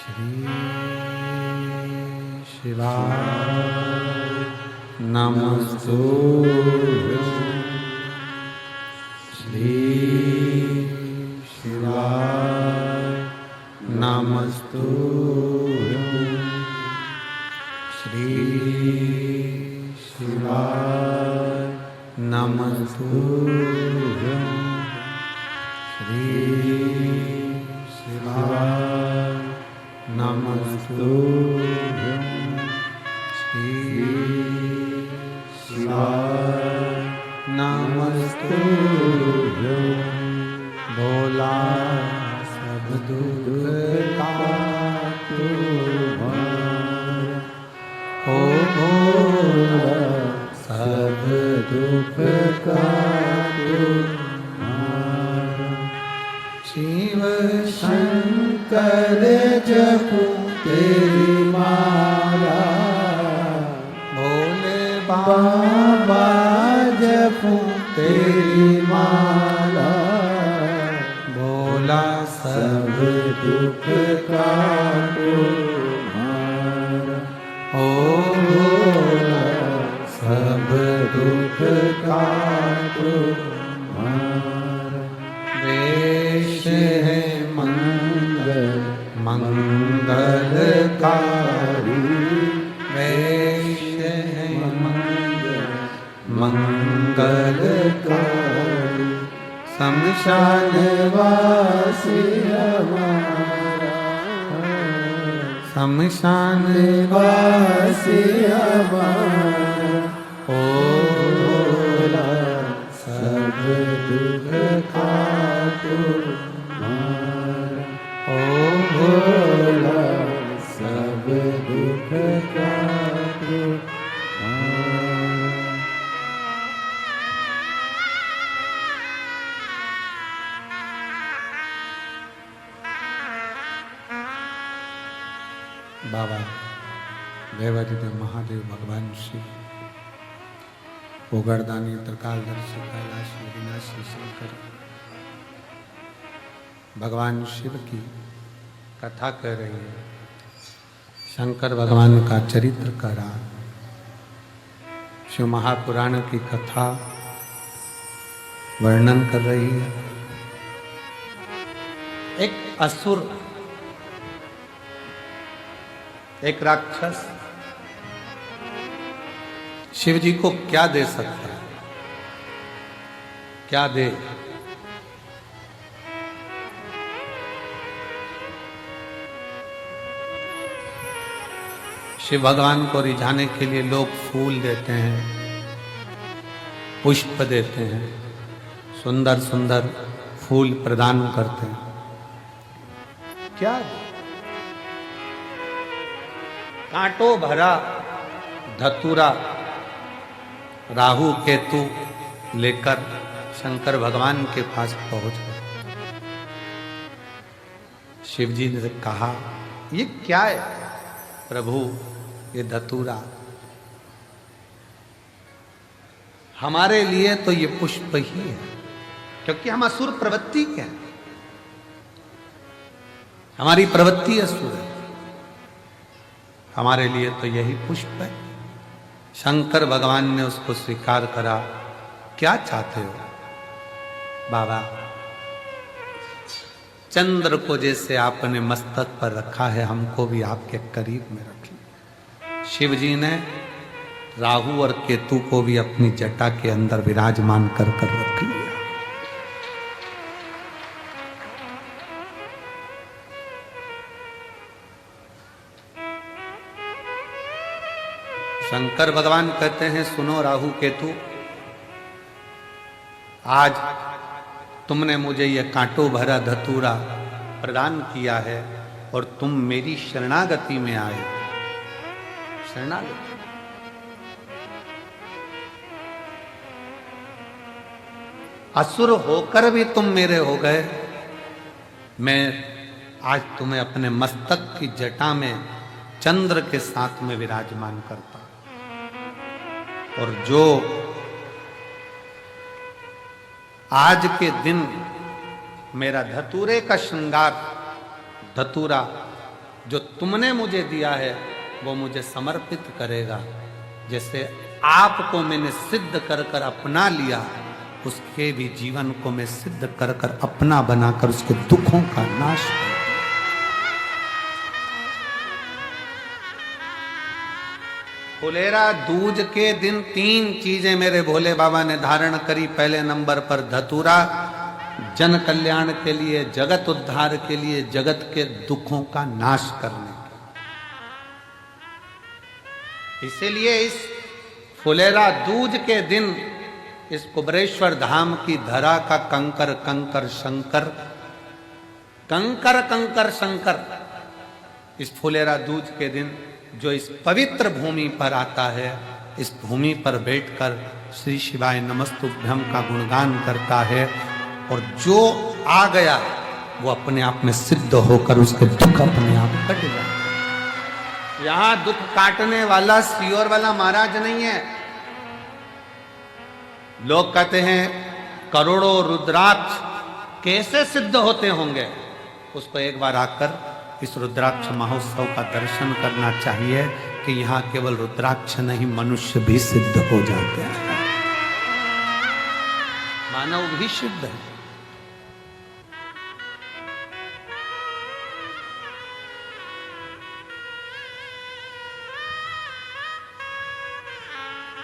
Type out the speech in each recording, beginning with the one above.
श्री शिवाय नमस्तुभ्यं। श्री शिवाय नमस्तुभ्यं। श्री शिवाय नमस्तुभ्यं। श्री शिवाय नमस्तुभ्यं। श्री शिवाय नमस्तुभ्यं। भोला सब दुख का तू भार, ओ भोला सब दुख का तू भार। शिव शंकर जपू तेरी माला, भोले बाबा जपू तेरी माला। भोला सब दुख का तू भार, ओ भोला सब दुख का तू भार। वेश है मंगलकारी, वेश है मंगलकारी। शमशान वासी हमारा, शमशान वासी हमारा। ओ भोला सब दुख का तू भार, ओ भोला सब दुख का तू भार। बाबा देवादिदेव महादेव भगवान शिव, उगरदानी त्रिकालदर्शी कैलाशी विनाशी शंकर भगवान शिव की कथा कर रही है। शंकर भगवान का चरित्र करा, शिव महापुराण की कथा वर्णन कर रही है। एक असुर, एक राक्षस शिव जी को क्या दे सकता है? क्या दे? शिव भगवान को रिझाने के लिए लोग फूल देते हैं, पुष्प देते हैं, सुंदर सुंदर फूल प्रदान करते हैं। क्या? कांटों भरा धतूरा राहु केतु लेकर शंकर भगवान के पास पहुंच गए। शिव जी ने कहा, ये क्या है प्रभु? ये धतूरा हमारे लिए तो ये पुष्प ही है, क्योंकि हम असुर प्रवृत्ति के हैं, हमारी प्रवृत्ति असुर है। हमारे लिए तो यही पुष्प है। शंकर भगवान ने उसको स्वीकार करा। क्या चाहते हो बाबा? चंद्र को जैसे आपने मस्तक पर रखा है, हमको भी आपके करीब में रखिए। शिव जी ने राहु और केतु को भी अपनी जटा के अंदर विराजमान कर रख लिया। शंकर भगवान कहते हैं, सुनो राहु केतु, आज तुमने मुझे यह कांटों भरा धतूरा प्रदान किया है और तुम मेरी शरणागति में आए। शरणागति असुर होकर भी तुम मेरे हो गए। मैं आज तुम्हें अपने मस्तक की जटा में चंद्र के साथ में विराजमान करता हूं, और जो आज के दिन मेरा धतूरे का श्रृंगार, धतूरा जो तुमने मुझे दिया है वो मुझे समर्पित करेगा। जैसे आपको मैंने सिद्ध कर कर अपना लिया, उसके भी जीवन को मैं सिद्ध कर कर अपना बनाकर उसके दुखों का नाश करूं। फुलेरा दूज के दिन 3 चीजें मेरे भोले बाबा ने धारण करी। पहले नंबर पर धतूरा, जन कल्याण के लिए, जगत उद्धार के लिए, जगत के दुखों का नाश करने के। इसीलिए इस फुलेरा दूज के दिन इस कुबरेश्वर धाम की धरा का कंकर कंकर शंकर, कंकर कंकर शंकर, इस फुलेरा दूज के दिन जो इस पवित्र भूमि पर आता है, इस भूमि पर बैठकर श्री शिवाय नमस्तुभ्यम का गुणगान करता है, और जो आ गया वो अपने आप में सिद्ध होकर उसके दुख अपने आप कट जाए। यहां दुख काटने वाला सियोर वाला महाराज नहीं है। लोग कहते हैं करोड़ों रुद्राक्ष कैसे सिद्ध होते होंगे, उसको एक बार आकर इस रुद्राक्ष महोत्सव का दर्शन करना चाहिए कि यहाँ केवल रुद्राक्ष नहीं, मनुष्य भी सिद्ध हो जाते हैं, मानव भी सिद्ध है।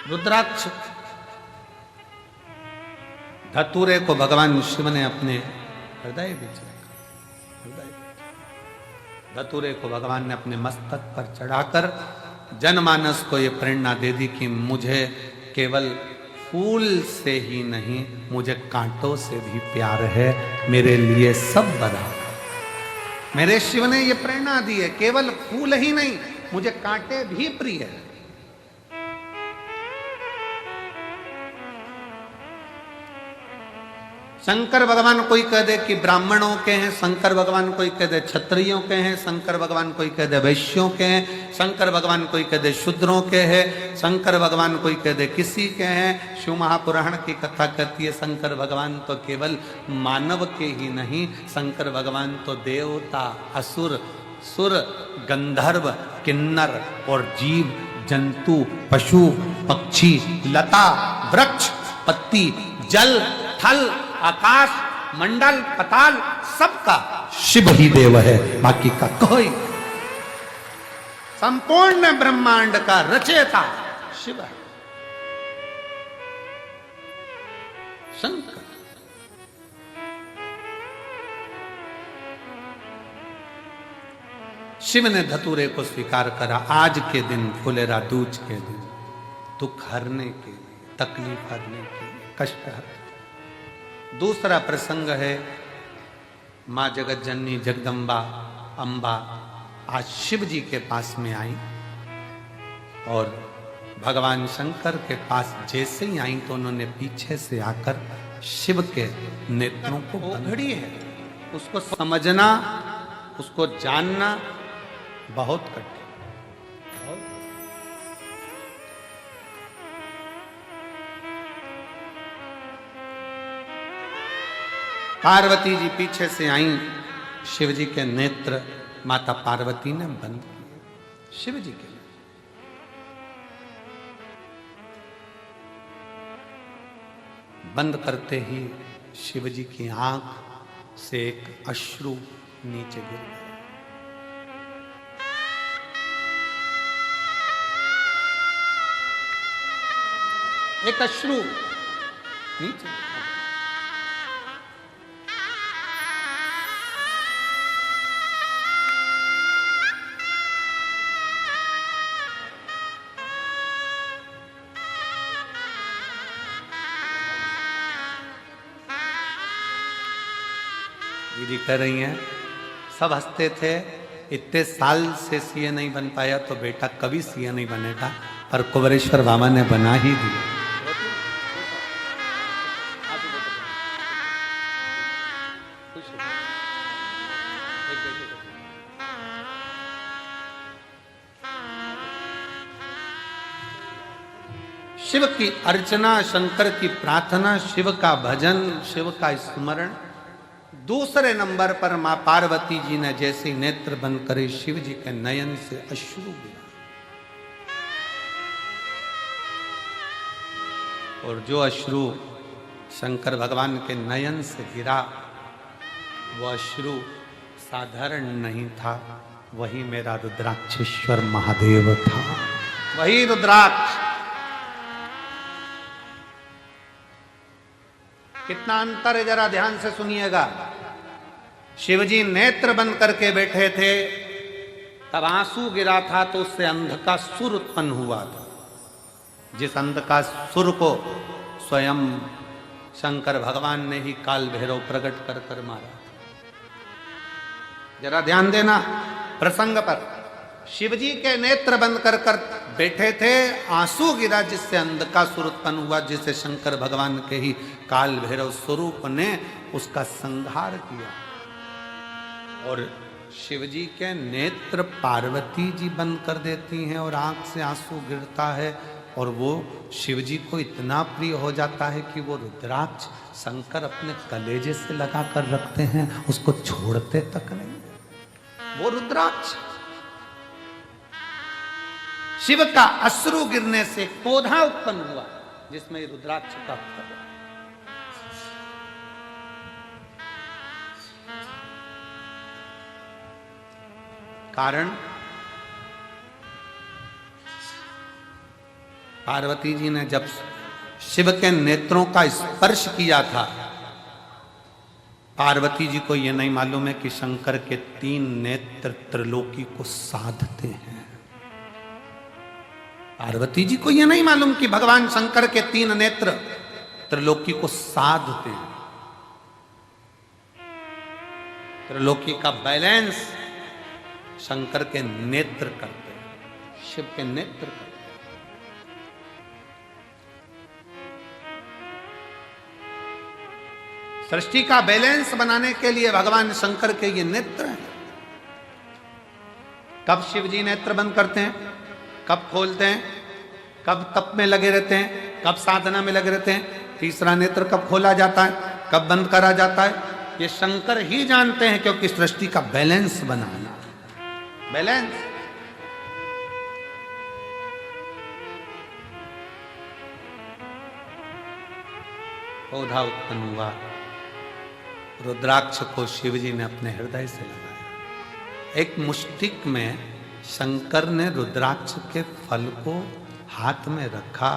रुद्राक्ष धतूरे को भगवान शिव ने अपने हृदय में चढ़ाया। धतूरे को भगवान ने अपने मस्तक पर चढ़ाकर जनमानस को ये प्रेरणा दे दी कि मुझे केवल फूल से ही नहीं, मुझे कांटों से भी प्यार है, मेरे लिए सब बराबर। मेरे शिव ने ये प्रेरणा दी है, केवल फूल ही नहीं, मुझे कांटे भी प्रिय है। शंकर भगवान कोई कह दे कि ब्राह्मणों के हैं, शंकर भगवान कोई कह दे क्षत्रियों के हैं, शंकर भगवान कोई कह दे वैश्यों के हैं, शंकर भगवान कोई कह दे शूद्रों के हैं, शंकर भगवान कोई कह दे किसी के हैं। शिव महापुराण की कथा कहती है शंकर भगवान तो केवल मानव के ही नहीं, शंकर भगवान तो देवता, असुर, सुर, गंधर्व, किन्नर और जीव जंतु, पशु, पक्षी, लता, वृक्ष, पत्ती, जल, थल, आकाश, मंडल, पताल, सबका शिव ही देव है, बाकी का कोई। संपूर्ण ब्रह्मांड का रचयिता शिव है, शंकर। शिव ने धतूरे को स्वीकार करा आज के दिन, फुलेरा दूज के दिन, दुख हरने के लिए, तकलीफ हरने के लिए, कष्ट हरने। दूसरा प्रसंग है माँ जगत जननी जगदम्बा अम्बा आज शिव जी के पास में आई, और भगवान शंकर के पास जैसे ही आई तो उन्होंने पीछे से आकर शिव के नेत्रों को पकड़ी है। उसको समझना, उसको जानना बहुत कठिन। पार्वती जी पीछे से आई, शिव जी के नेत्र माता पार्वती ने बंद किए। शिव जी के बंद करते ही शिव जी की आंख से एक अश्रु नीचे गिर गया। एक अश्रु नीचे। दीदी कह रही हैं सब हंसते थे, इतने साल से सीए नहीं बन पाया तो बेटा कभी सीए नहीं बनेगा, पर कुबरेश्वर बाबा ने बना ही दिया। शिव की अर्चना, शंकर की प्रार्थना, शिव का भजन, शिव का स्मरण दूसरे नंबर पर मां पार्वती जी ने जैसे नेत्र बंद करे, शिव जी के नयन से अश्रु गिरा। और जो अश्रु शंकर भगवान के नयन से गिरा, वो अश्रु साधारण नहीं था, वही मेरा रुद्राक्षेश्वर महादेव था, वही रुद्राक्ष। कितना अंतर है, जरा ध्यान से सुनिएगा। शिवजी नेत्र बंद करके बैठे थे, तब आंसू गिरा था तो उससे अंध का सुर उत्पन्न हुआ था, जिस अंध का सुर को स्वयं शंकर भगवान ने ही काल भैरव प्रकट कर कर मारा। जरा ध्यान देना प्रसंग पर। शिवजी के नेत्र बंद कर कर बैठे थे, आंसू गिरा जिससे अंध का सुर उत्पन्न हुआ, जिसे शंकर भगवान के ही काल भैरव स्वरूप ने उसका संहार किया। और शिवजी के नेत्र पार्वती जी बंद कर देती हैं और आंख से आंसू गिरता है, और वो शिवजी को इतना प्रिय हो जाता है कि वो रुद्राक्ष शंकर अपने कलेजे से लगा कर रखते हैं, उसको छोड़ते तक नहीं। वो रुद्राक्ष शिव का अश्रु गिरने से पौधा उत्पन्न हुआ, जिसमें रुद्राक्ष का फल है। कारण पार्वती जी ने जब शिव के नेत्रों का स्पर्श किया था, पार्वती जी को यह नहीं मालूम है कि शंकर के 3 नेत्र त्रिलोकी को साधते हैं। पार्वती जी को यह नहीं मालूम कि भगवान शंकर के 3 नेत्र त्रिलोकी को साधते हैं। त्रिलोकी का बैलेंस शंकर के नेत्र करते हैं, शिव के नेत्र करते हैं। सृष्टि का बैलेंस बनाने के लिए भगवान शंकर के ये नेत्र हैं। कब शिव जी नेत्र बंद करते हैं, कब खोलते हैं, कब तप में लगे रहते हैं, कब साधना में लगे रहते हैं, तीसरा नेत्र कब खोला जाता है, कब बंद करा जाता है, ये शंकर ही जानते हैं, क्योंकि सृष्टि का बैलेंस बनाना, बैलेंस। पौधा उत्पन्न हुआ, रुद्राक्ष को शिवजी ने अपने हृदय से लगाया। एक मुष्टिक में शंकर ने रुद्राक्ष के फल को हाथ में रखा।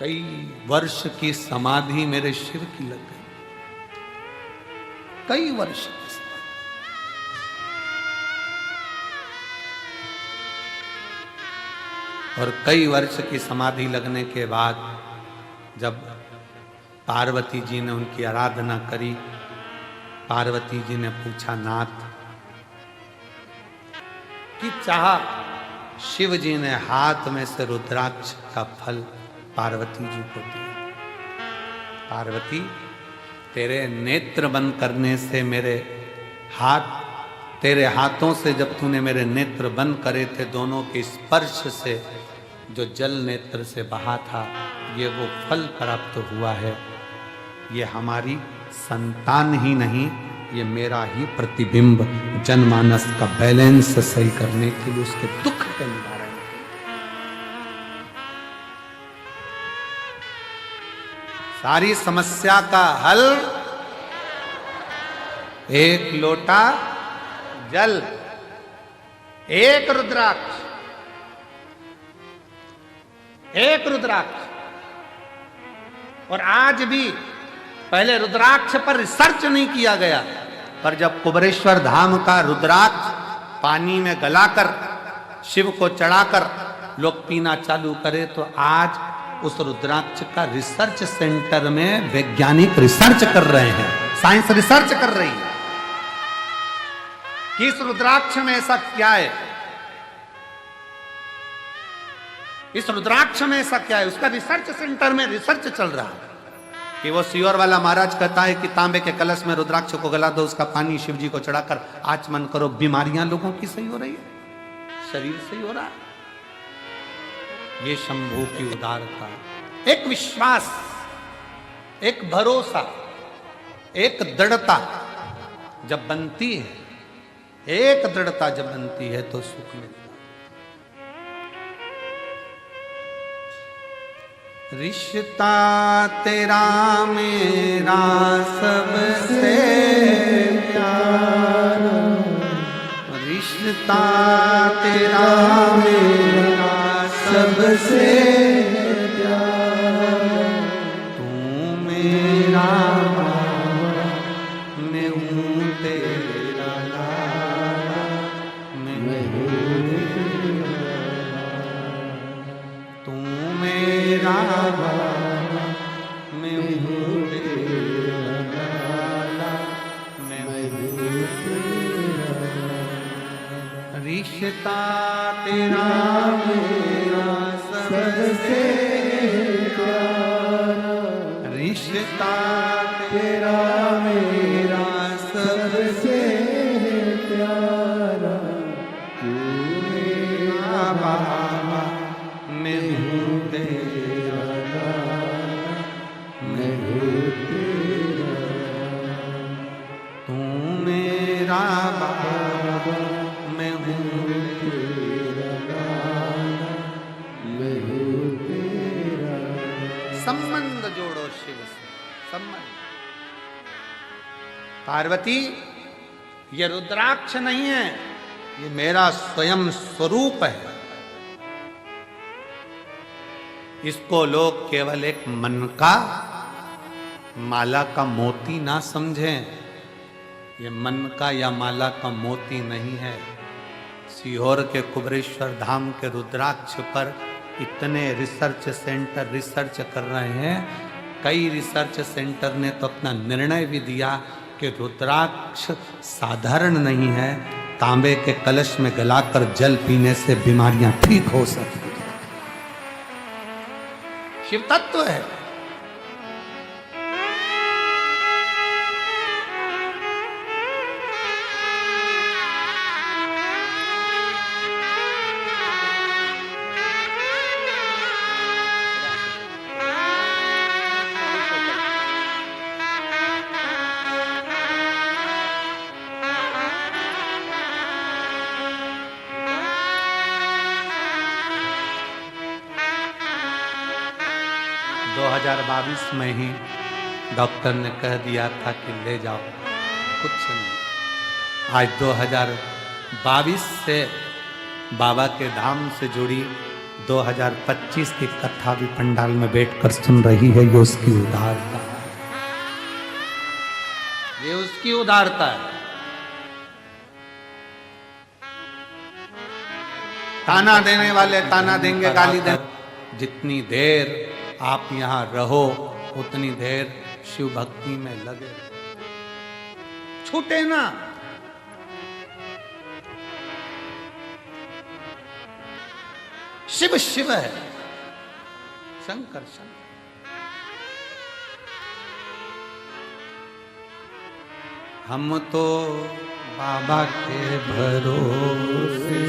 कई वर्ष की समाधि मेरे शिव की लग गई, कई वर्ष की। और कई वर्ष की समाधि लगने के बाद जब पार्वती जी ने उनकी आराधना करी, पार्वती जी ने पूछा, नाथ कि चाह शिव जी ने हाथ में से रुद्राक्ष का फल पार्वती जी को दिया। पार्वती, तेरे नेत्र बंद करने से मेरे हाथ, तेरे हाथों से जब तूने मेरे नेत्र बंद करे थे, दोनों के स्पर्श से जो जल नेत्र से बहा था, ये वो फल प्राप्त हुआ है। ये हमारी संतान ही नहीं, ये मेरा ही प्रतिबिंब जनमानस का बैलेंस सही करने के लिए, उसके दुख के निवारण के लिए। सारी समस्या का हल एक लोटा जल, एक रुद्राक्ष, एक रुद्राक्ष। और आज भी पहले रुद्राक्ष पर रिसर्च नहीं किया गया, पर जब कुबेरेश्वर धाम का रुद्राक्ष पानी में गलाकर शिव को चढ़ाकर लोग पीना चालू करे, तो आज उस रुद्राक्ष का रिसर्च सेंटर में वैज्ञानिक रिसर्च कर रहे हैं, साइंस रिसर्च कर रही है कि इस रुद्राक्ष में ऐसा क्या है, इस रुद्राक्ष में ऐसा क्या है। उसका रिसर्च सेंटर में रिसर्च चल रहा है कि वो सियोर वाला महाराज कहता है कि तांबे के कलश में रुद्राक्ष को गला दो, उसका पानी शिव जी को चढ़ाकर आचमन करो, बीमारियां लोगों की सही हो रही है, शरीर सही हो रहा है। ये शंभू की उदारता, एक विश्वास एक भरोसा, एक दृढ़ता जब बनती है, एक दृढ़ता जब बनती है तो सुख मिलता है। रिश्ता तेरा मेरा सबसे प्यारा, रिश्ता तेरा मेरा सबसे प्यारा, तू मेरा बाबा, मैं हूँ तेरा लाला, मैं हूँ तू मेरा बाबा, मैं हूँ तेरा लाला, मैं हूँ रिश्ता तेरा मेरा सबसे प्यारा, रिश्ता तेरा मेरा सबसे प्यारा, तू मेरा बाबा, मैं हूँ तेरा लाला, मैं हूँ तेरा, तू मेरा बाबा, मैं हूँ तेरा लाला, मैं हूँ तेरा। संबंध जोड़ो शिव से, संबंध। पार्वती, ये रुद्राक्ष नहीं है, ये मेरा स्वयं स्वरूप है। इसको लोग केवल एक मन का, माला का मोती ना समझें। ये मन का या माला का मोती नहीं है। सीहोर के कुबरेश्वर धाम के रुद्राक्ष पर इतने रिसर्च सेंटर रिसर्च कर रहे हैं। कई रिसर्च सेंटर ने तो अपना निर्णय भी दिया कि रुद्राक्ष साधारण नहीं है, तांबे के कलश में गलाकर जल पीने से बीमारियां ठीक हो सकती हैं। शिव तत्व है। में ही डॉक्टर ने कह दिया था कि ले जाओ, कुछ नहीं। आज 2022 से बाबा के धाम से जुड़ी 2025 की कथा भी पंडाल में बैठकर सुन रही है। ये उसकी उदारता है, ये उसकी उदारता है। ताना देने वाले ताना देंगे, गाली देंगे। जितनी देर आप यहां रहो उतनी देर शिव भक्ति में लगे, छूटे ना। शिव शिव है, शंकर शंकर। हम तो बाबा के भरोसे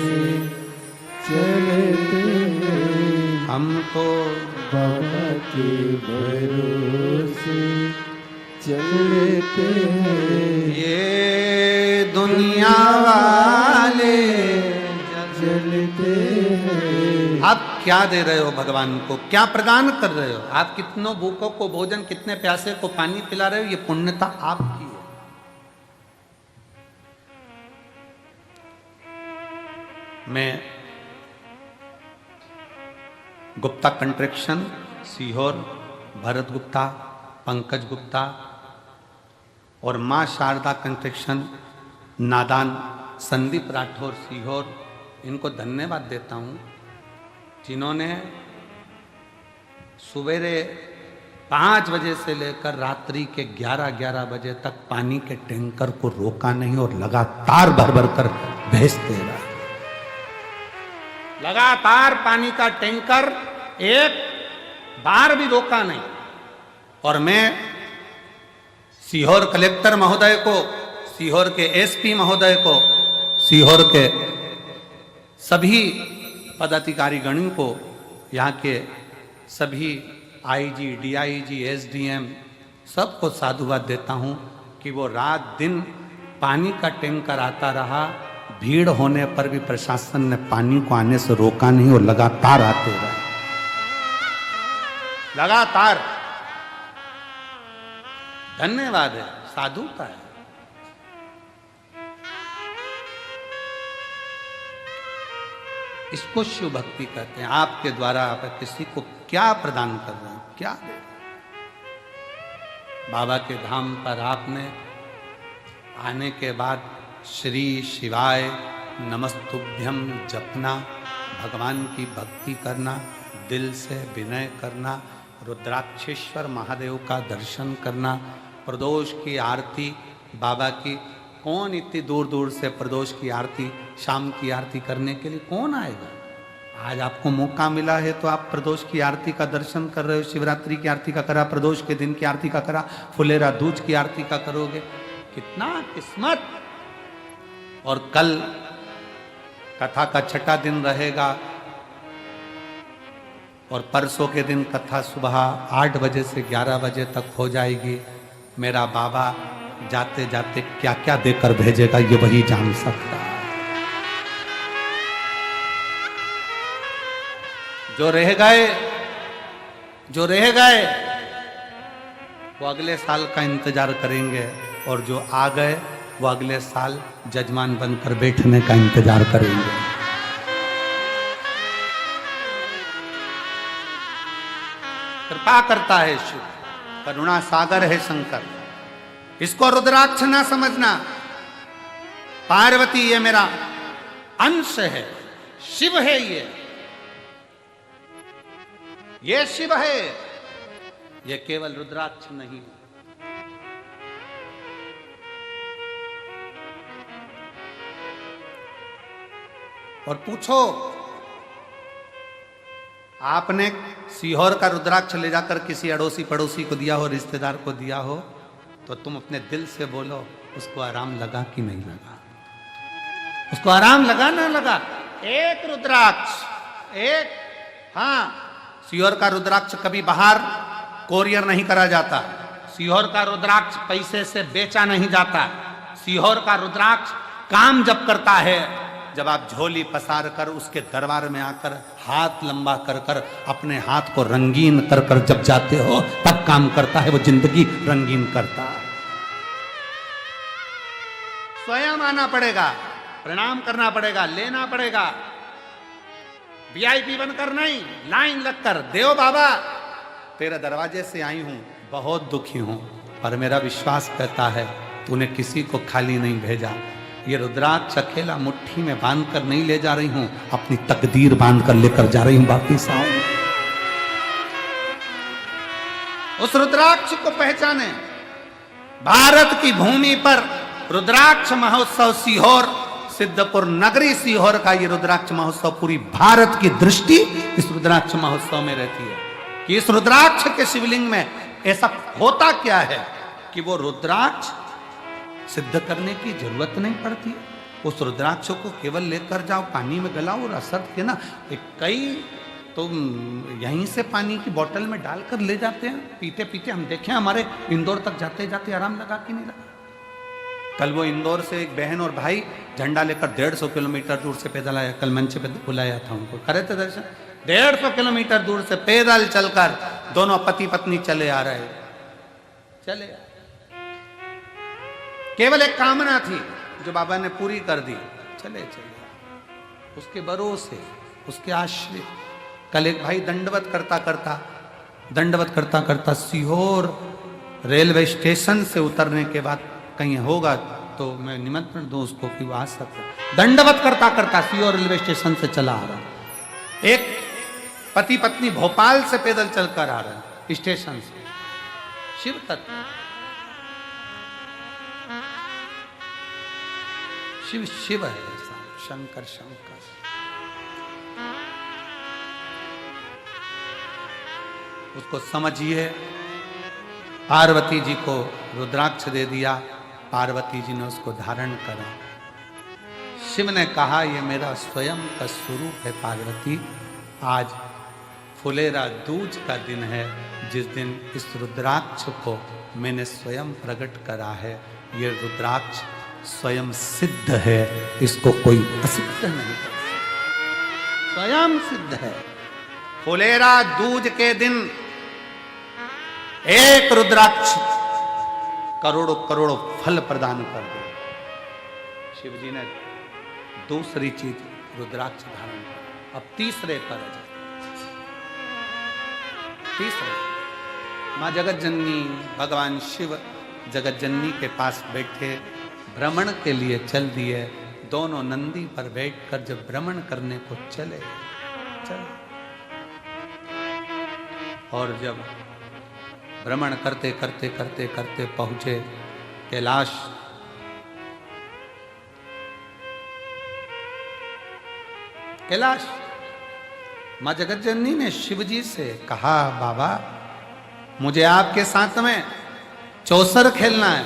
चलते हैं, हम तो बाबा के भरोसे चलते हैं। ये दुनिया वाले जलते हैं। आप क्या दे रहे हो भगवान को, क्या प्रदान कर रहे हो? आप कितनों भूखों को भोजन, कितने प्यासे को पानी पिला रहे हो? ये पुण्यता आपकी है। मैं गुप्ता कंट्रेक्शन, सीहोर, भरत गुप्ता, पंकज गुप्ता और मां शारदा कंट्रेक्शन, नादान, संदीप राठौर, सीहोर, इनको धन्यवाद देता हूं, जिन्होंने सवेरे 5 बजे से लेकर रात्रि के 11-11 बजे तक पानी के टैंकर को रोका नहीं और लगातार भर भर कर भेजते रहे। लगातार पानी का टैंकर एक बार भी रोका नहीं। और मैं सीहोर कलेक्टर महोदय को, सीहोर के एसपी महोदय को, सीहोर के सभी पदाधिकारी गण को, यहाँ के सभी आईजी, डीआईजी, एसडीएम सबको साधुवाद देता हूं कि वो रात दिन पानी का टैंकर आता रहा, भीड़ होने पर भी प्रशासन ने पानी को आने से रोका नहीं और लगातार आते रहे, लगातार। धन्यवाद है, साधुता है। इसको शिव भक्ति कहते हैं। आपके द्वारा आप किसी को क्या प्रदान कर रहे हैं, क्या दे रहे हैं? बाबा के धाम पर आपने आने के बाद श्री शिवाय नमस्तुभ्यम जपना, भगवान की भक्ति करना, दिल से विनय करना, रुद्राक्षेश्वर महादेव का दर्शन करना, प्रदोष की आरती बाबा की। कौन इतनी दूर दूर से प्रदोष की आरती, शाम की आरती करने के लिए कौन आएगा? आज आपको मौका मिला है तो आप प्रदोष की आरती का दर्शन कर रहे हो। शिवरात्रि की आरती का करा, प्रदोष के दिन की आरती का करा, फुलेरा दूज की आरती का करोगे। कितना किस्मत। और कल कथा का छठा दिन रहेगा और परसों के दिन कथा सुबह 8 बजे से 11 बजे तक हो जाएगी। मेरा बाबा जाते जाते क्या क्या देकर भेजेगा ये वही जान सकता है। जो रह गए वो अगले साल का इंतजार करेंगे, और जो आ गए वो अगले साल जजमान बनकर बैठने का इंतजार करेंगे। कृपा करता है शिव, करुणा सागर है शंकर। इसको रुद्राक्ष ना समझना। पार्वती ये मेरा अंश है, शिव है ये शिव है, ये केवल रुद्राक्ष नहीं। और पूछो, आपने सीहोर का रुद्राक्ष ले जाकर किसी अड़ोसी पड़ोसी को दिया हो, रिश्तेदार को दिया हो, तो तुम अपने दिल से बोलो उसको आराम लगा कि नहीं लगा? उसको आराम लगा ना लगा? एक रुद्राक्ष, एक, हाँ, सीहोर का रुद्राक्ष कभी बाहर कोरियर नहीं करा जाता। सीहोर का रुद्राक्ष पैसे से बेचा नहीं जाता। सीहोर का रुद्राक्ष काम जब करता है, जब आप झोली पसार कर उसके दरबार में आकर हाथ लंबा कर कर अपने हाथ को रंगीन कर कर जब जाते हो, तब काम करता है। वो जिंदगी रंगीन करता है। स्वयं आना पड़ेगा, प्रणाम करना पड़ेगा, लेना पड़ेगा। वीआईपी बनकर नहीं, लाइन लगकर, देव बाबा तेरे दरवाजे से आई हूं, बहुत दुखी हूं, पर मेरा विश्वास कहता है तूने किसी को खाली नहीं भेजा। ये रुद्राक्ष अकेला मुट्ठी में बांध कर नहीं ले जा रही हूं, अपनी तकदीर बांध कर लेकर जा रही हूं वापिस आऊं। उस रुद्राक्ष को पहचाने। भारत की भूमि पर रुद्राक्ष महोत्सव सीहोर, सिद्धपुर नगरी सीहोर का ये रुद्राक्ष महोत्सव, पूरी भारत की दृष्टि इस रुद्राक्ष महोत्सव में रहती है कि इस रुद्राक्ष के शिवलिंग में ऐसा होता क्या है कि वो रुद्राक्ष सिद्ध करने की जरूरत नहीं पड़ती। उस रुद्राक्ष को केवल लेकर जाओ, पानी में गलाओ और असर के ना, कई तो यहीं से पानी की बोतल में डालकर ले जाते हैं, पीते पीते हम देखे। हमारे इंदौर तक जाते जाते आराम लगा कि नहीं लगा? कल वो इंदौर से एक बहन और भाई झंडा लेकर 150 किलोमीटर दूर से पैदल आया। कल मंच पे बुलाया था उनको, करे थे दर्शन। 150 किलोमीटर दूर से पैदल चलकर दोनों पति पत्नी चले आ रहे, चले आ। केवल एक कामना थी जो बाबा ने पूरी कर दी, चले चले। उसके भरोसे, उसके आश्रित। कल एक भाई दंडवत करता करता सीहोर रेलवे स्टेशन से उतरने के बाद कहीं होगा तो मैं निमंत्रण दूं उसको कि वो आ सकता। दंडवत करता करता सीहोर रेलवे स्टेशन से चला आ रहा। एक पति पत्नी भोपाल से पैदल चलकर आ रहे स्टेशन से। शिव तत्व, शिव शिव है ऐसा, शंकर शंकर। उसको समझिए। पार्वती जी को रुद्राक्ष दे दिया, पार्वती जी ने उसको धारण करा। शिव ने कहा ये मेरा स्वयं का स्वरूप है पार्वती। आज फुलेरा दूज का दिन है, जिस दिन इस रुद्राक्ष को मैंने स्वयं प्रकट करा है, ये रुद्राक्ष स्वयं सिद्ध है, इसको कोई असिद्ध नहीं कर सकता, स्वयं सिद्ध है। फुलेरा दूज के दिन एक रुद्राक्ष करोड़ों करोड़ों फल प्रदान कर दे। शिव जी ने दूसरी चीज रुद्राक्ष धारण कर, अब तीसरे पर तीसरे मां जगत जननी भगवान शिव जगत जननी के पास बैठे भ्रमण के लिए चल दिए। दोनों नंदी पर बैठकर जब भ्रमण करने को चले और जब भ्रमण करते करते करते करते पहुंचे कैलाश, कैलाश मां जगत जननी ने शिव जी से कहा, बाबा मुझे आपके साथ में चौसर खेलना है।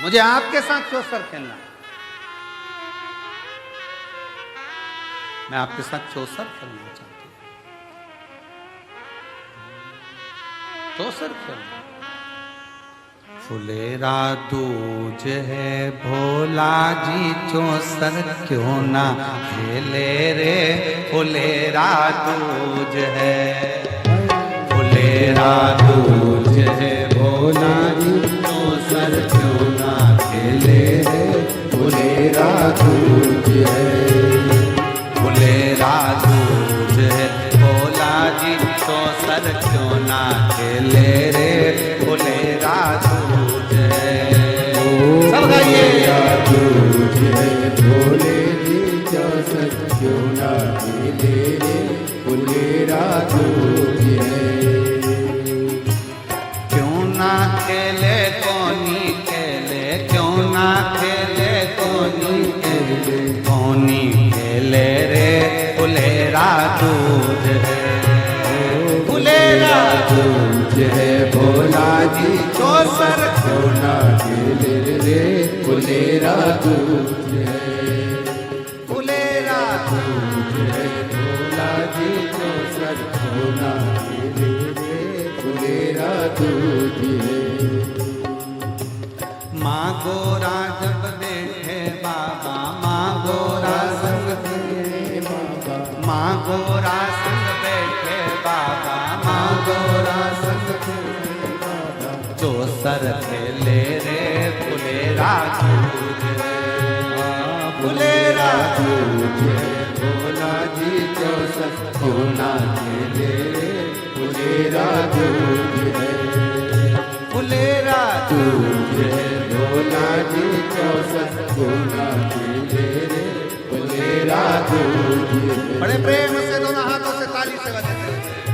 मुझे आपके साथ चौसर खेलना है। मैं आपके साथ चौसर खेलना चाहती हूं। चौसर खेलना। फुलेरा दूज है भोला जी चौसर क्यों ना खेले रे। फुलेरा दूज है, फुलेरा दूज है भोला जी चौसर क्यों ना खेले रे। फुलेरा दूज है, फुलेरा दूज है भोला जी चौसर क्यों ना खेले रे। फुलेरा दूज है, सब गाइए। दूज है भोले जी चौसर क्यों ना खेले रे। फुलेरा दूज है, क्यों ना खेले कोनी खेले, क्यों ना खेले कोनी खेले, कोनी खेले रे। फुलेरा दूज है, फुलेरा दूज है भोला जी चौसर क्यों ना खेले रे। फुलेरा दूज है, फुलेरा दूज है भोला जी चौसर क्यों ना खेले रे। फुलेरा दूज है। माँ गोरा जब बैठे बाबा, माँ गोरा संग बैठे बाबा, माँ गोरा संग बैठे बाबा, माँ गोरा संग बैठे बाबा, चौसर खेले रे। फुलेरा दूज है, फुलेरा दूज है भोला जी चौसर क्यों ना खेले रे। फुलेरा दूज है, फुलेरा दूज है भोला जी चौसर क्यों ना खेले रे। फुलेरा दूज है। बड़े प्रेम से दोनों हाथों से ताली से बजाते हैं।